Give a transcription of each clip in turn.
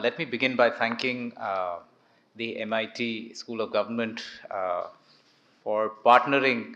let me begin by thanking the MIT School of Government for partnering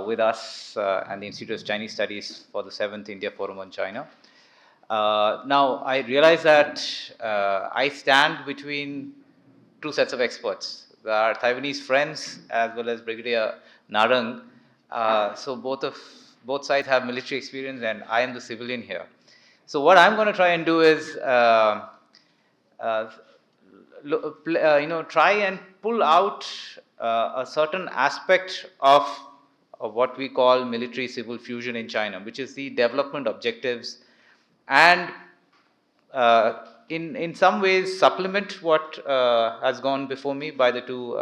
with us and the Institute of Chinese Studies for the 7th India Forum on China. Now, I realize that I stand between two sets of experts. There are Taiwanese friends as well as Brigadier Narang. So both sides have military experience, and I am the civilian here. So what I'm going to try and do is, uh, try and pull out a certain aspect of what we call military-civil fusion in China, which is the development objectives, and in some ways supplement what has gone before me by the two,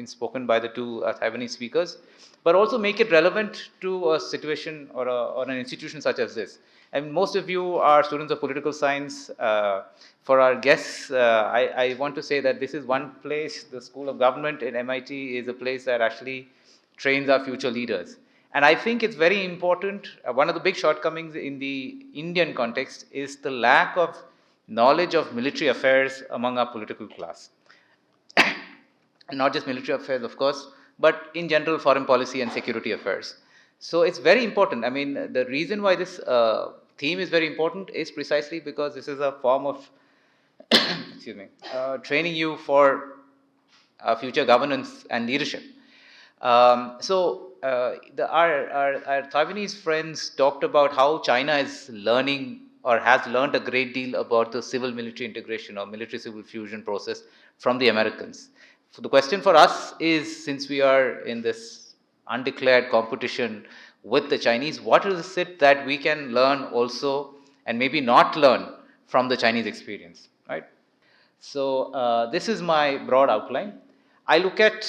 spoken by the two Taiwanese speakers, but also make it relevant to a situation or an institution such as this. And most of you are students of political science. For our guests, I want to say that this is one place, the School of Government in MIT is a place that actually trains our future leaders. And I think it's very important. One of the big shortcomings in the Indian context is the lack of knowledge of military affairs among our political class. And not just military affairs, of course, but in general foreign policy and security affairs. So it's very important. I mean, the reason why this theme is very important is precisely because this is a form of excuse me, training you for future governance and leadership. Our Taiwanese friends talked about how China is learning or has learned a great deal about the civil-military integration or military-civil fusion process from the Americans. So the question for us is, since we are in this undeclared competition with the Chinese, what is it that we can learn also and maybe not learn from the Chinese experience, right? So this is my broad outline. I look at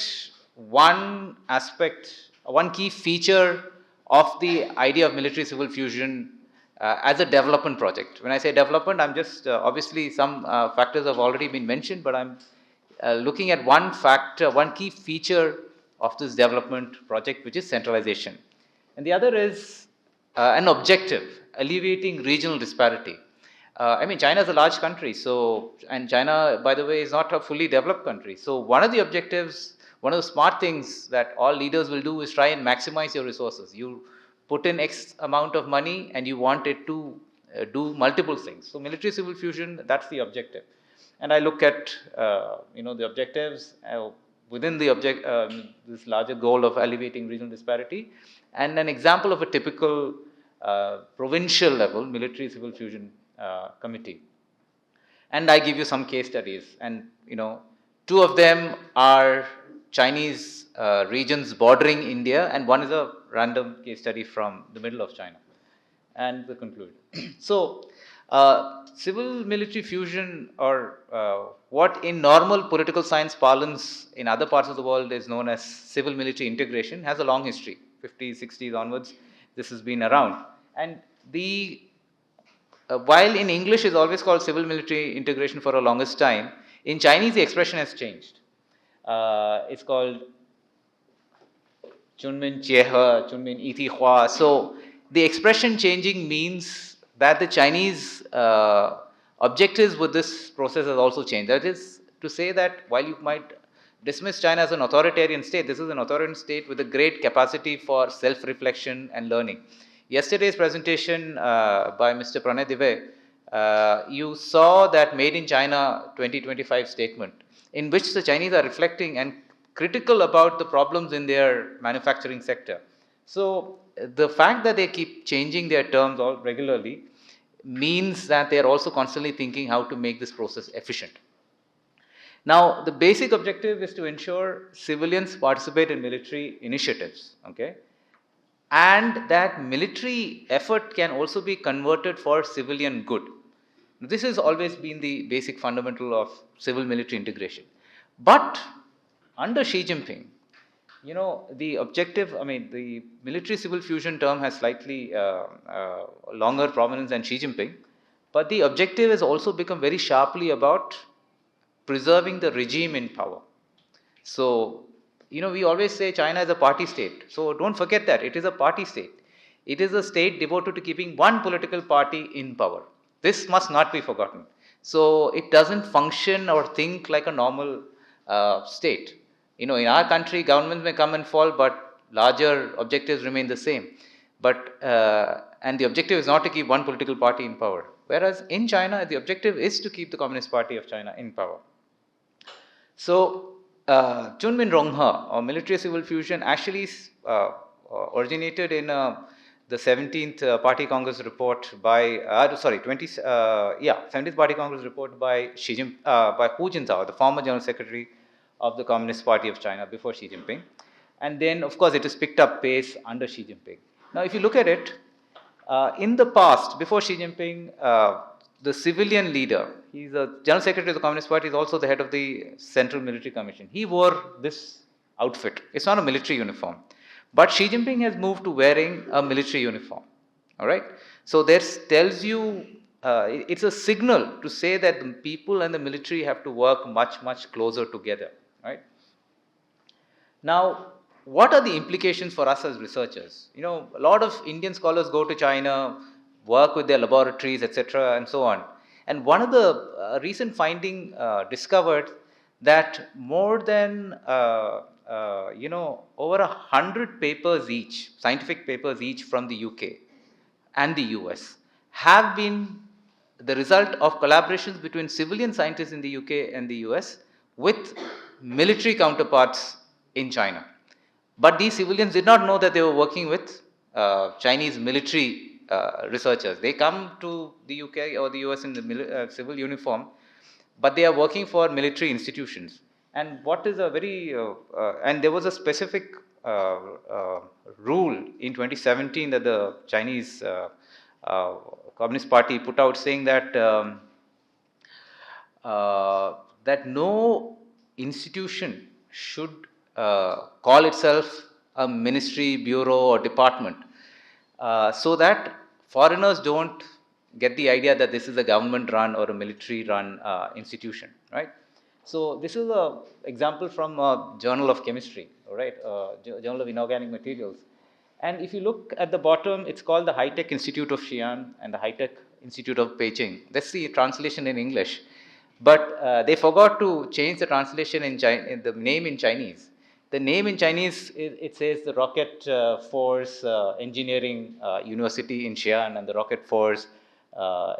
one aspect, one key feature of the idea of military-civil fusion as a development project. When I say development, I'm just, obviously some factors have already been mentioned, but I'm looking at one factor, one key feature of this development project, which is centralization. And the other is an objective, alleviating regional disparity. I mean, China is a large country, so, and China, by the way, is not a fully developed country. So one of the objectives, one of the smart things that all leaders will do is try and maximize your resources. You put in X amount of money and you want it to do multiple things. So military-civil fusion, that's the objective. And I look at, the objectives within the this larger goal of alleviating regional disparity, and an example of a typical provincial level military-civil fusion committee. And I give you some case studies, and two of them are Chinese regions bordering India, and one is a random case study from the middle of China. And the conclusion. So, civil military fusion, or what in normal political science parlance in other parts of the world is known as civil military integration, has a long history. 50s, 60s onwards, this has been around. And the while in English is always called civil military integration for a longest time, in Chinese the expression has changed. It's called Chunmin Jiehe, Chunmin Iti Hua. So the expression changing means that the Chinese objectives with this process has also changed. That is to say that while you might dismiss China as an authoritarian state, this is an authoritarian state with a great capacity for self-reflection and learning. Yesterday's presentation by Mr. Pranay Dive, you saw that Made in China 2025 statement, in which the Chinese are reflecting and critical about the problems in their manufacturing sector. So the fact that they keep changing their terms all regularly means that they are also constantly thinking how to make this process efficient. Now, the basic objective is to ensure civilians participate in military initiatives, okay? And that military effort can also be converted for civilian good. This has always been the basic fundamental of civil military integration. But under Xi Jinping, the objective, the military civil fusion term has slightly longer prominence than Xi Jinping, but the objective has also become very sharply about preserving the regime in power. So, we always say China is a party state. So don't forget that it is a party state. It is a state devoted to keeping one political party in power. This must not be forgotten. So it doesn't function or think like a normal state. In our country, governments may come and fall, but larger objectives remain the same. But and the objective is not to keep one political party in power. Whereas in China, the objective is to keep the Communist Party of China in power. So, Chunmin Ronghe, or military civil fusion, actually originated in the 17th Party Congress report by, 17th Party Congress report by by Hu Jintao, the former General Secretary of the Communist Party of China before Xi Jinping. And then, of course, it has picked up pace under Xi Jinping. Now, if you look at it, in the past, before Xi Jinping, the civilian leader, he's the General Secretary of the Communist Party, is also the head of the Central Military Commission. He wore this outfit. It's not a military uniform. But Xi Jinping has moved to wearing a military uniform. All right? So this tells you, it's a signal to say that the people and the military have to work much, much closer together. Right? Now, what are the implications for us as researchers? A lot of Indian scholars go to China, work with their laboratories, etc., and so on. And one of the recent finding discovered that more than over 100 papers each, scientific papers each from the UK and the US, have been the result of collaborations between civilian scientists in the UK and the US with military counterparts in China. But these civilians did not know that they were working with Chinese military researchers. They come to the UK or the US in the civil uniform, but they are working for military institutions. And what is a very, and there was a specific rule in 2017 that the Chinese Communist Party put out, saying that that no institution should call itself a ministry, bureau, or department, so that foreigners don't get the idea that this is a government-run or a military-run institution, right? So this is an example from a Journal of Chemistry, all right, Journal of Inorganic Materials. And if you look at the bottom, it's called the High Tech Institute of Xi'an and the High Tech Institute of Beijing. That's the translation in English. But they forgot to change the translation in the name in Chinese. The name in Chinese, it says the Rocket Force Engineering University in Xi'an and the Rocket Force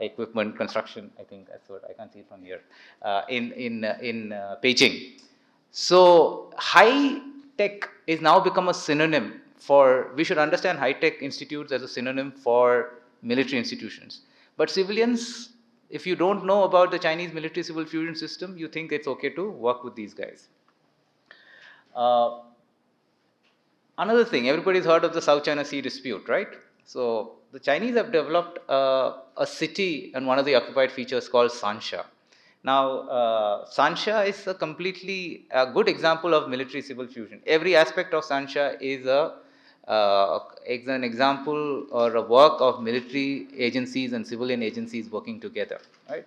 Equipment Construction, I think that's what, I can't see it from here, in Beijing. So high tech is now become a synonym for, we should understand high tech institutes as a synonym for military institutions. But civilians, if you don't know about the Chinese military civil fusion system, you think it's okay to work with these guys. Another thing, everybody's heard of the South China Sea dispute, right? So the Chinese have developed a city and one of the occupied features called Sansha. Now, Sansha is a completely good example of military civil fusion. Every aspect of Sansha is an example or a work of military agencies and civilian agencies working together, right?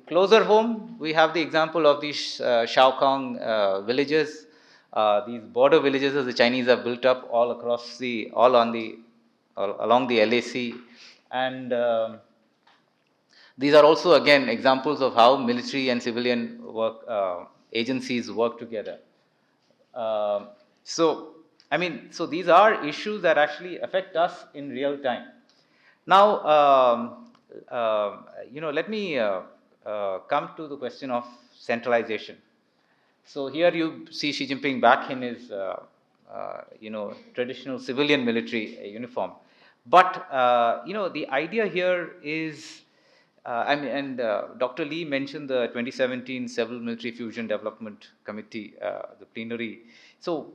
Closer home, we have the example of these Shaokong villages, these border villages that the Chinese have built up all across along the LAC, and these are also again examples of how military and civilian work agencies work together. So these are issues that actually affect us in real time. Now, let me come to the question of centralization. So here you see Xi Jinping back in his, traditional civilian military uniform. But, the idea here is, Dr. Lee mentioned the 2017 Civil Military Fusion Development Committee, the plenary. So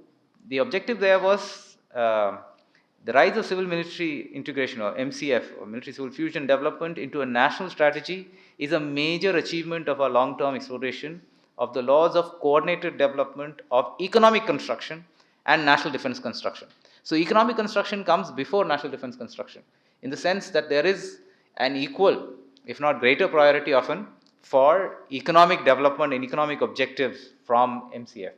the objective there was the rise of civil military integration, or MCF, or military civil fusion development, into a national strategy is a major achievement of our long-term exploration of the laws of coordinated development of economic construction and national defense construction. So economic construction comes before national defense construction, in the sense that there is an equal, if not greater priority often, for economic development and economic objectives from MCF.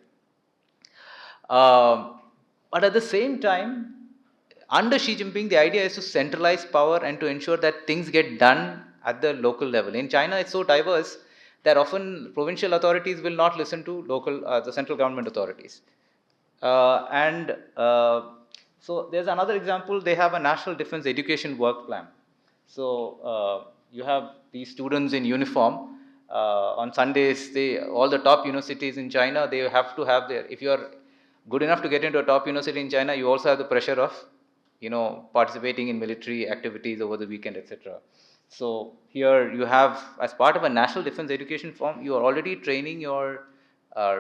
But at the same time, under Xi Jinping, the idea is to centralize power and to ensure that things get done at the local level. In China, it's so diverse that often provincial authorities will not listen to the central government authorities. And so there's another example. They have a national defense education work plan. So you have these students in uniform. On Sundays, all the top universities in China, they have to have their, if you're good enough to get into a top university in China, you also have the pressure of, participating in military activities over the weekend, etc. So here you have, as part of a national defense education form, you are already training your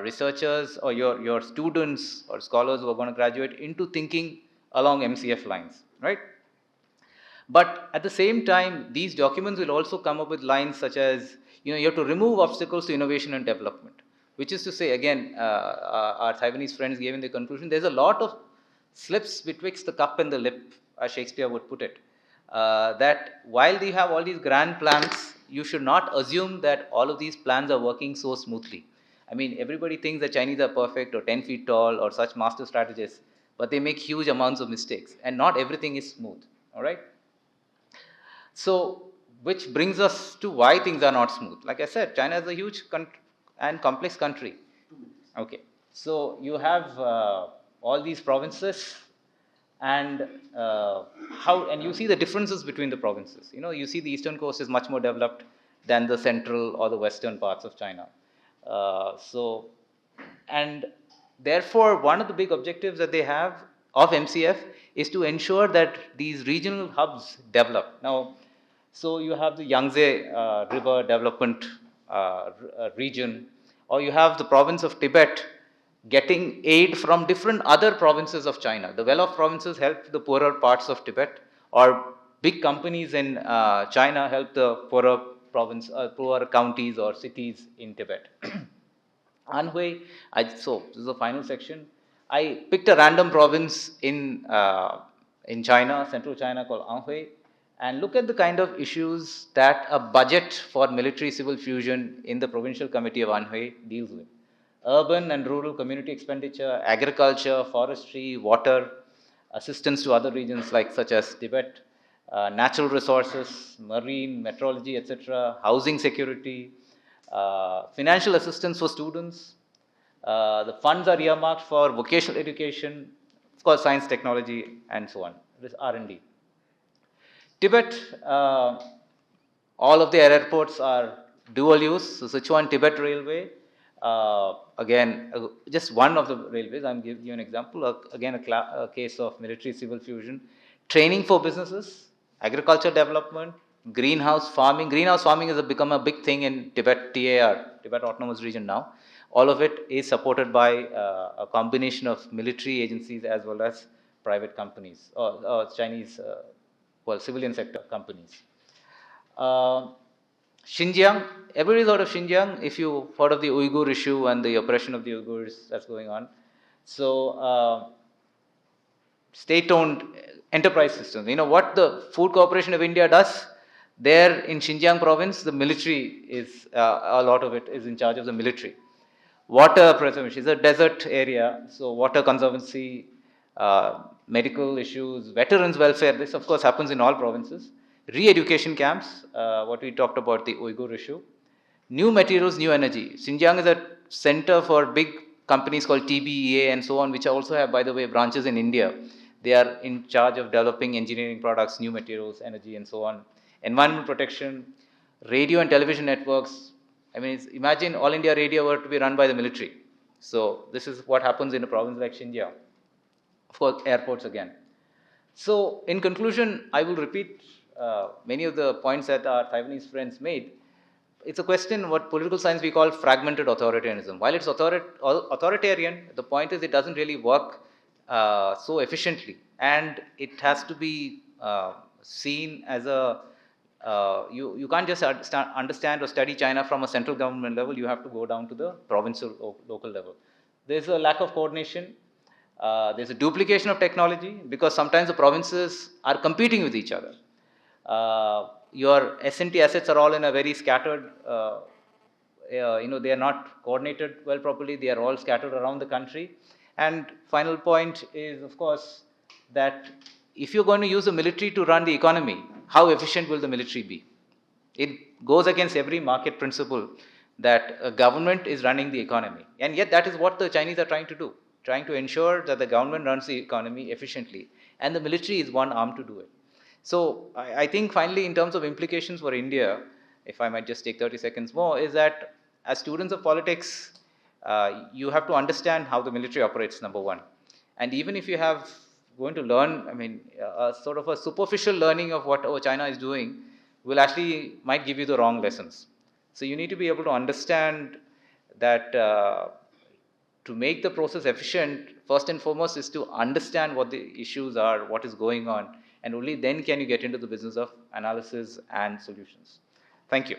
researchers or your students or scholars who are going to graduate into thinking along MCF lines, right? But at the same time, these documents will also come up with lines such as, you have to remove obstacles to innovation and development, which is to say, again, our Taiwanese friends gave in the conclusion, there's a lot of slips betwixt the cup and the lip, as Shakespeare would put it. That while you have all these grand plans, you should not assume that all of these plans are working so smoothly. I mean, everybody thinks that Chinese are perfect or 10 feet tall or such master strategists, but they make huge amounts of mistakes, and not everything is smooth, all right? So, which brings us to why things are not smooth. Like I said, China is a huge and complex country. Okay, so you have all these provinces, and and you see the differences between the provinces. You see the eastern coast is much more developed than the central or the western parts of China. And therefore, one of the big objectives that they have of MCF is to ensure that these regional hubs develop. Now, so you have the Yangtze River Development region, or you have the province of Tibet getting aid from different other provinces of China. The well-off provinces help the poorer parts of Tibet, or big companies in China help the poorer counties or cities in Tibet. Anhui, so this is the final section. I picked a random province in China, central China, called Anhui, and look at the kind of issues that a budget for military civil fusion in the provincial committee of Anhui deals with. Urban and rural community expenditure, agriculture, forestry, water, assistance to other regions like such as Tibet, natural resources, marine, meteorology, etc., housing security, financial assistance for students. The funds are earmarked for vocational education, of course, science, technology, and so on. This R&D. Tibet, all of their airports are dual use. So Sichuan Tibet Railway, again, just one of the railways. I'm giving you an example. Again, a case of military civil fusion. Training for businesses, agriculture development, greenhouse farming. Greenhouse farming has become a big thing in Tibet, TAR, Tibet Autonomous Region now. All of it is supported by a combination of military agencies as well as private companies, or Chinese, civilian sector companies. Xinjiang, everybody's heard of Xinjiang if you heard of the Uyghur issue and the oppression of the Uyghurs that's going on. So, state-owned enterprise systems. What the Food Corporation of India does? There in Xinjiang province, the military is, a lot of it is in charge of the military. Water preservation is a desert area, so water conservancy, medical issues, veterans welfare, this of course happens in all provinces. Re-education camps, what we talked about, the Uyghur issue. New materials, new energy. Xinjiang is a center for big companies called TBEA and so on, which also have, by the way, branches in India. They are in charge of developing engineering products, new materials, energy, and so on. Environment protection, radio and television networks. I mean, imagine All India Radio were to be run by the military. So this is what happens in a province like Xinjiang. Of course, airports again. So in conclusion, I will repeat many of the points that our Taiwanese friends made. It's a question what political science we call fragmented authoritarianism. While it's authoritarian, the point is it doesn't really work so efficiently, and it has to be seen as a you can't just understand or study China from a central government level. You have to go down to the provincial or local level. There's a lack of coordination. There's a duplication of technology because sometimes the provinces are competing with each other. Your S&T assets are all in a very scattered, they are not coordinated well properly. They are all scattered around the country. And final point is, of course, that if you're going to use the military to run the economy, how efficient will the military be? It goes against every market principle that a government is running the economy. And yet, that is what the Chinese are trying to do, trying to ensure that the government runs the economy efficiently. And the military is one arm to do it. So, I think finally, in terms of implications for India, if I might just take 30 seconds more, is that as students of politics, you have to understand how the military operates, number one. And even if you have going to learn, I mean, sort of a superficial learning of what China is doing, will actually might give you the wrong lessons. So you need to be able to understand that to make the process efficient, first and foremost is to understand what the issues are, what is going on, and only then can you get into the business of analysis and solutions. Thank you.